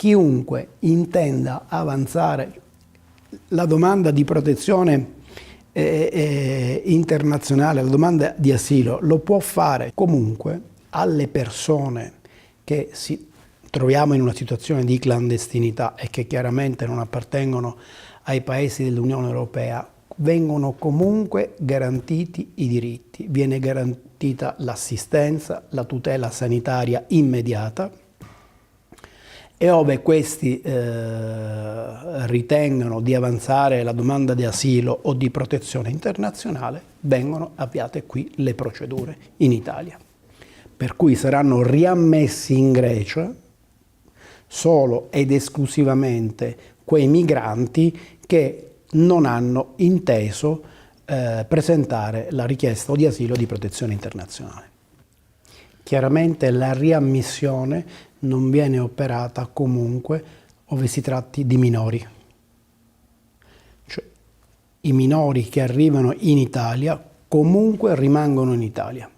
chiunque intenda avanzare la domanda di protezione internazionale, la domanda di asilo, lo può fare comunque alle persone che si troviamo in una situazione di clandestinità e che chiaramente non appartengono ai paesi dell'Unione Europea. Vengono comunque garantiti i diritti, viene garantita l'assistenza, la tutela sanitaria immediata e ove questi ritengano di avanzare la domanda di asilo o di protezione internazionale, vengono avviate qui le procedure in Italia. Per cui saranno riammessi in Grecia solo ed esclusivamente quei migranti che non hanno inteso presentare la richiesta o di asilo o di protezione internazionale. Chiaramente la riammissione non viene operata comunque ove si tratti di minori. Cioè, i minori che arrivano in Italia comunque rimangono in Italia.